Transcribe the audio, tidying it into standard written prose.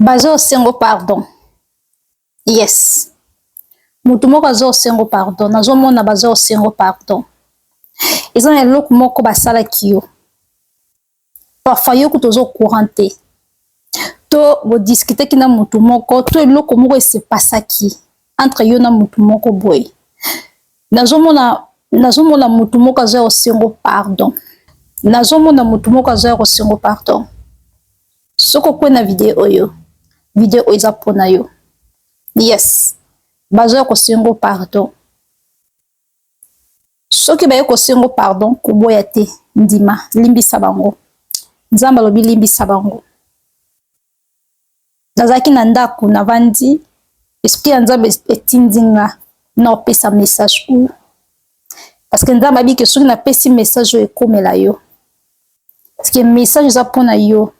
bazo sengo pardon. Yes. Mutu moko azo sengo pardon. Nazomona bazo sengo pardon. Eza na eloko moko basalaki yo. Parfois yo kutozo courante. To bo discuter ki na mutu moko, to eloko moko se pasaki entre yo na mutu moko boy. Nazomona mutu moko azo sengo pardon. Nazomona mutu moko azo sengo pardon. Soko kwe na video oyo. Video oyo eza pona yo. Yes. Bazo sengo pardon. Soki baye sengo pardon kuboya te ndima limbisa bango. Nzamba lobi limbisa bango. Nazaki na ndako na vandi esprit ya Nzambe etindinga na opesa message ou parce que Nzambe abi ke soki na pesi message oyo ekomela yo parce que message eza pona yo